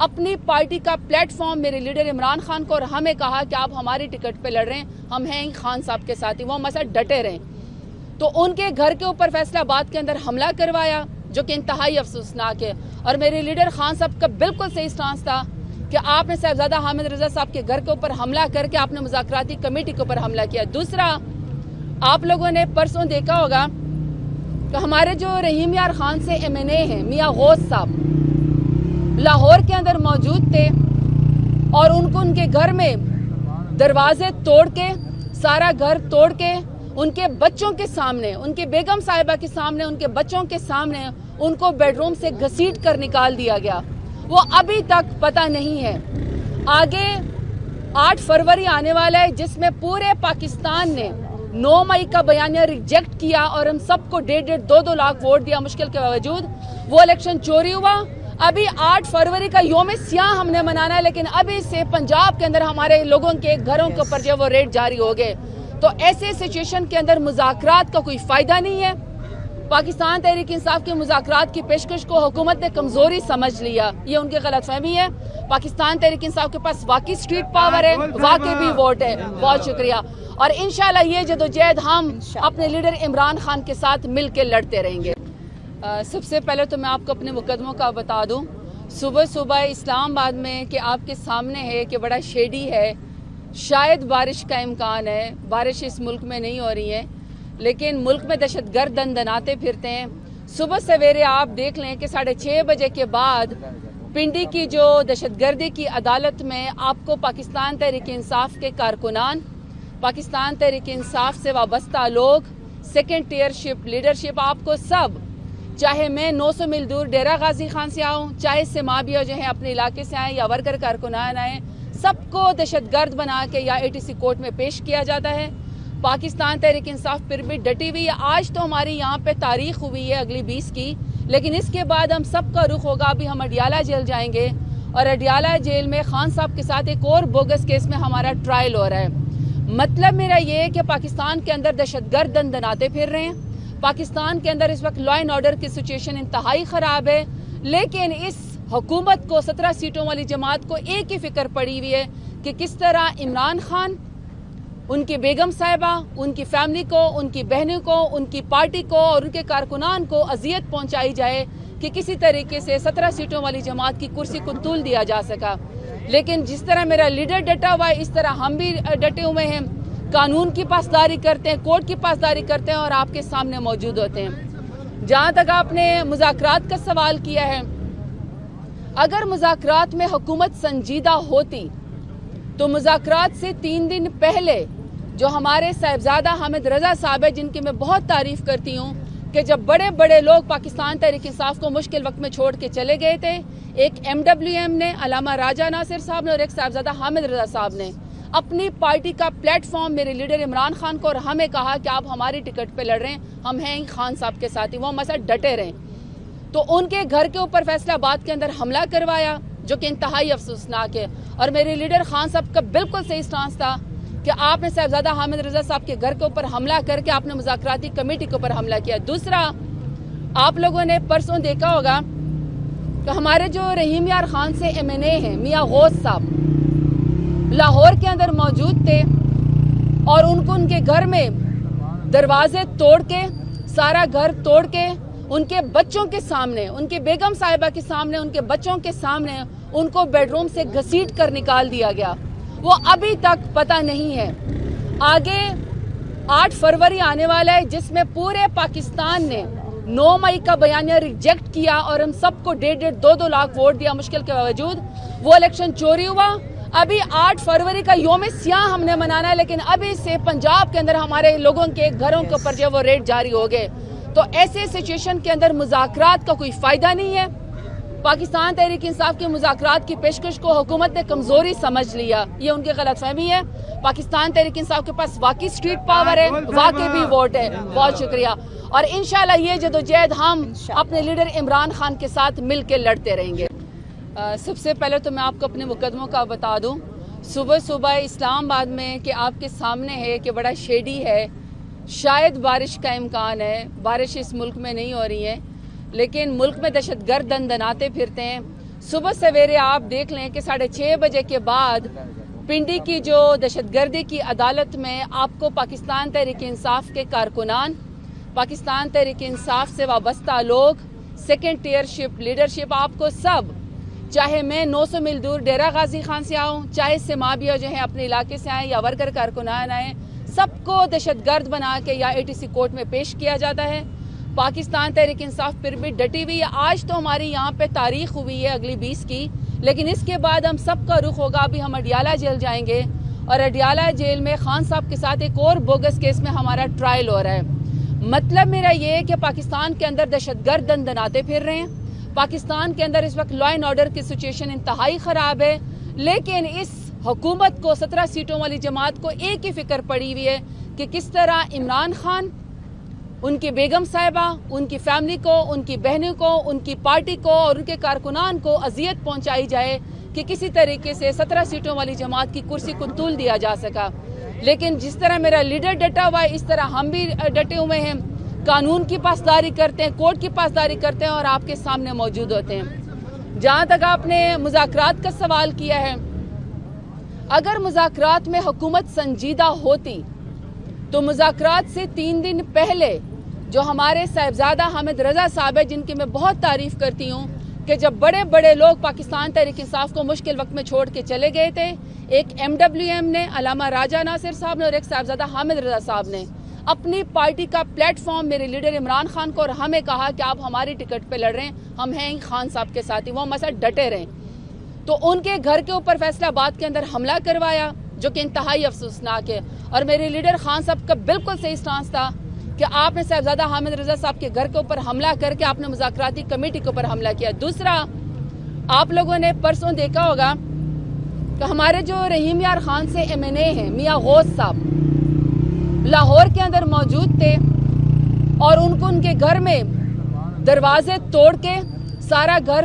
اپنی پارٹی کا plate form میرے لیڈر عمران خان کو اور ہمیں کہا کہ آپ ہماری ٹکٹ پہ لڑ رہے ہیں, ہم ہیں خان صاحب کے ساتھ ہی, وہ مسئلہ ڈٹے رہیں. تو ان کے گھر کے اوپر فیصلہ آباد کے اندر حملہ کروایا جو کہ انتہائی افسوسناک ہے. اور میرے لیڈر خان صاحب کا بالکل صحیح سٹانس تھا کہ آپ نے صاحبزادہ حامد رضا صاحب کے گھر کے اوپر حملہ کر کے آپ نے مذاکراتی کمیٹی کے اوپر حملہ کیا. دوسرا, آپ لوگوں نے پرسوں دیکھا ہوگا کہ ہمارے جو رحیم یار خان سے MNA ہیں میاں غوث صاحب لاہور کے اندر موجود تھے اور ان کو ان کے گھر میں دروازے توڑ کے, سارا گھر توڑ کے, ان کے بچوں کے سامنے, ان کے بیگم صاحبہ کے سامنے, ان کے بچوں کے سامنے ان کو بیڈ روم سے گھسیٹ کر نکال دیا گیا. وہ ابھی تک پتہ نہیں ہے. آگے 8 فروری آنے والا ہے جس میں پورے پاکستان نے 9 مئی کا بیانیہ ریجیکٹ کیا اور ہم سب کو 1.5-2 لاکھ ووٹ دیا مشکل کے باوجود. وہ الیکشن چوری ہوا. ابھی 8 فروری کا یوم سیاہ ہم نے منانا ہے, لیکن ابھی سے پنجاب کے اندر ہمارے لوگوں کے گھروں کے اوپر جو وہ ریڈ جاری ہو گئے. تو ایسے سچویشن کے اندر مذاکرات کا کوئی فائدہ نہیں ہے. پاکستان تحریک انصاف کے مذاکرات کی پیشکش کو حکومت نے کمزوری سمجھ لیا, یہ ان کی غلط فہمی ہے. پاکستان تحریک انصاف کے پاس واقعی سٹریٹ پاور ہے, واقعی بھی ووٹ ہے. بہت شکریہ. اور انشاءاللہ یہ جدوجہد ہم اپنے لیڈر عمران خان کے ساتھ مل کے لڑتے رہیں گے. سب سے پہلے تو میں آپ کو اپنے مقدموں کا بتا دوں. صبح اسلام آباد میں کہ آپ کے سامنے ہے کہ بڑا شیڈی ہے, شاید بارش کا امکان ہے. بارش اس ملک میں نہیں ہو رہی ہے لیکن ملک میں دہشت گرد دندناتے پھرتے ہیں. صبح سویرے آپ دیکھ لیں کہ 6:30 بجے کے بعد پنڈی کی جو دہشت گردی کی عدالت میں آپ کو پاکستان تحریک انصاف کے کارکنان, پاکستان تحریک انصاف سے وابستہ لوگ, سیکنڈ ٹیئر شپ لیڈرشپ, آپ کو سب, چاہے میں 900 میل دور ڈیرہ غازی خان سے آؤں, چاہے سمابیا جو ہیں اپنے علاقے سے آئیں یا ورکر کارکنان آئیں, سب کو دہشت گرد بنا کے یا ATC کورٹ میں پیش کیا جاتا ہے. پاکستان تحریک انصاف پھر بھی ڈٹی ہوئی ہے. آج تو ہماری یہاں پہ تاریخ ہوئی ہے اگلی 20 کی, لیکن اس کے بعد ہم سب کا رخ ہوگا. ابھی ہم اڈیالہ جیل جائیں گے اور اڈیالہ جیل میں خان صاحب کے ساتھ ایک اور بوگس کیس میں ہمارا ٹرائل ہو رہا ہے. مطلب میرا یہ ہے کہ پاکستان کے اندر دہشت گرد دندناتے پھر رہے ہیں. پاکستان کے اندر اس وقت لا اینڈ آرڈر کی سچویشن انتہائی خراب ہے, لیکن اس حکومت کو 17 سیٹوں والی جماعت کو ایک ہی فکر پڑی ہوئی ہے کہ کس طرح عمران خان, ان کی بیگم صاحبہ, ان کی فیملی کو, ان کی بہنوں کو, ان کی پارٹی کو اور ان کے کارکنان کو اذیت پہنچائی جائے کہ کسی طریقے سے 17 سیٹوں والی جماعت کی کرسی کو طول دیا جا سکا. لیکن جس طرح میرا لیڈر ڈٹا ہوا ہے اس طرح ہم بھی ڈٹے ہوئے ہیں, قانون کی پاسداری کرتے ہیں, کورٹ کی پاسداری کرتے ہیں اور آپ کے سامنے موجود ہوتے ہیں. جہاں تک آپ نے مذاکرات کا سوال کیا ہے, اگر مذاکرات میں حکومت سنجیدہ ہوتی تو مذاکرات سے 3 دن پہلے جو ہمارے صاحبزادہ حامد رضا صاحب ہے, جن کی میں بہت تعریف کرتی ہوں کہ جب بڑے بڑے لوگ پاکستان تحریک انصاف کو مشکل وقت میں چھوڑ کے چلے گئے تھے, ایک MWM نے, علامہ راجہ ناصر صاحب نے اور ایک صاحبزادہ حامد رضا صاحب نے اپنی پارٹی کا پلیٹ فارم میرے لیڈر عمران خان کو اور ہمیں کہا کہ آپ ہماری ٹکٹ پہ لڑ رہے ہیں, ہم ہیں خان صاحب کے ساتھ ہی, وہ مسئلہ ڈٹے رہیں. تو ان کے گھر کے اوپر فیصلہ آباد کے اندر حملہ کروایا جو کہ انتہائی افسوسناک ہے. اور میرے لیڈر خان صاحب کا بالکل صحیح سٹانس تھا کہ آپ نے صاحبزادہ حامد رضا صاحب کے گھر کے اوپر حملہ کر کے آپ نے مذاکراتی کمیٹی کے اوپر حملہ کیا. دوسرا, آپ لوگوں نے پرسوں دیکھا ہوگا کہ ہمارے جو رحیم یار خان سے MNA ہیں میاں غوث صاحب لاہور کے اندر موجود تھے اور ان کو ان کے گھر میں دروازے توڑ کے, سارا گھر توڑ کے, ان کے بچوں کے سامنے, ان کے بیگم صاحبہ کے سامنے, ان کے بچوں کے سامنے ان کو بیڈ روم سے گھسیٹ کر نکال دیا گیا. وہ ابھی تک پتہ نہیں ہے. آگے 8 فروری آنے والا ہے جس میں پورے پاکستان نے 9 مئی کا بیانیہ ریجیکٹ کیا اور ہم سب کو 1.5-2 لاکھ ووٹ دیا مشکل کے باوجود. وہ الیکشن چوری ہوا. ابھی 8 فروری کا یوم سیاہ ہم نے منانا ہے, لیکن ابھی سے پنجاب کے اندر ہمارے لوگوں کے گھروں کے اوپر جو وہ ریڈ جاری ہو گئے. تو ایسے سچویشن کے اندر مذاکرات کا کوئی فائدہ نہیں ہے. پاکستان تحریک انصاف کے مذاکرات کی پیشکش کو حکومت نے کمزوری سمجھ لیا, یہ ان کی غلط فہمی ہے. پاکستان تحریک انصاف کے پاس واقعی سٹریٹ پاور ہے, واقعی بھی ووٹ ہے. بہت شکریہ. اور انشاءاللہ یہ جدوجہد ہم اپنے لیڈر عمران خان کے ساتھ مل کے لڑتے رہیں گے. سب سے پہلے تو میں آپ کو اپنے مقدموں کا بتا دوں. صبح اسلام آباد میں کہ آپ کے سامنے ہے کہ بڑا شیڈی ہے, شاید بارش کا امکان ہے. بارش اس ملک میں نہیں ہو رہی ہے لیکن ملک میں دہشت گرد دندناتے پھرتے ہیں. صبح سویرے آپ دیکھ لیں کہ 6:30 بجے کے بعد پنڈی کی جو دہشت گردی کی عدالت میں آپ کو پاکستان تحریک انصاف کے کارکنان، پاکستان تحریک انصاف سے وابستہ لوگ، سیکنڈ ٹیئر شپ لیڈرشپ، آپ کو سب، چاہے میں 900 میل دور ڈیرہ غازی خان سے آؤں، چاہے سمابیہ جو ہیں اپنے علاقے سے آئیں یا ورکر کارکنان آئیں، سب کو دہشت گرد بنا کے یا ATC کورٹ میں پیش کیا جاتا ہے۔ پاکستان تحریک انصاف پھر بھی ڈٹی ہوئی ہے۔ آج تو ہماری یہاں پہ تاریخ ہوئی ہے اگلی 20 کی، لیکن اس کے بعد ہم سب کا رخ ہوگا، ابھی ہم اڈیالہ جیل جائیں گے، اور اڈیالہ جیل میں خان صاحب کے ساتھ ایک اور بوگس کیس میں ہمارا ٹرائل ہو رہا ہے۔ مطلب میرا یہ ہے کہ پاکستان کے اندر دہشت گرد دندناتے پھر رہے ہیں، پاکستان کے اندر اس وقت لا اینڈ آرڈر کی سچویشن انتہائی خراب ہے، لیکن اس حکومت کو 17 سیٹوں والی جماعت کو ایک ہی فکر پڑی ہوئی ہے کہ کس طرح عمران خان، ان کی بیگم صاحبہ، ان کی فیملی کو، ان کی بہنوں کو، ان کی پارٹی کو اور ان کے کارکنان کو اذیت پہنچائی جائے کہ کسی طریقے سے 17 سیٹوں والی جماعت کی کرسی کو تول دیا جا سکا۔ لیکن جس طرح میرا لیڈر ڈٹا ہوا ہے، اس طرح ہم بھی ڈٹے ہوئے ہیں، قانون کی پاسداری کرتے ہیں، کورٹ کی پاسداری کرتے ہیں اور آپ کے سامنے موجود ہوتے ہیں۔ جہاں تک آپ نے مذاکرات کا سوال کیا ہے، اگر مذاکرات میں حکومت سنجیدہ ہوتی تو مذاکرات سے 3 دن پہلے جو ہمارے صاحبزادہ حامد رضا صاحب ہیں، جن کی میں بہت تعریف کرتی ہوں، کہ جب بڑے بڑے لوگ پاکستان تحریک انصاف کو مشکل وقت میں چھوڑ کے چلے گئے تھے، ایک MWM نے، علامہ راجہ ناصر صاحب نے اور ایک صاحبزادہ حامد رضا صاحب نے اپنی پارٹی کا پلیٹ فارم میرے لیڈر عمران خان کو اور ہمیں کہا کہ آپ ہماری ٹکٹ پہ لڑ رہے ہیں، ہم ہیں خان صاحب کے ساتھ ہی، وہ ہمارے ساتھ ڈٹے رہیں۔ تو ان کے گھر کے اوپر فیصل آباد کے اندر حملہ کروایا، جو کہ انتہائی افسوسناک ہے، اور میرے لیڈر خان صاحب کا بالکل صحیح سٹانس تھا کہ آپ نے صاحبزادہ حامد رضا صاحب کے گھر کے اوپر حملہ کر کے آپ نے مذاکراتی کمیٹی کے اوپر حملہ کیا۔ دوسرا، آپ لوگوں نے پرسوں دیکھا ہوگا کہ ہمارے جو رحیم یار خان سے MNA ہیں میاں غوث صاحب لاہور کے اندر موجود تھے، اور ان کو ان کے گھر میں دروازے توڑ کے سارا گھر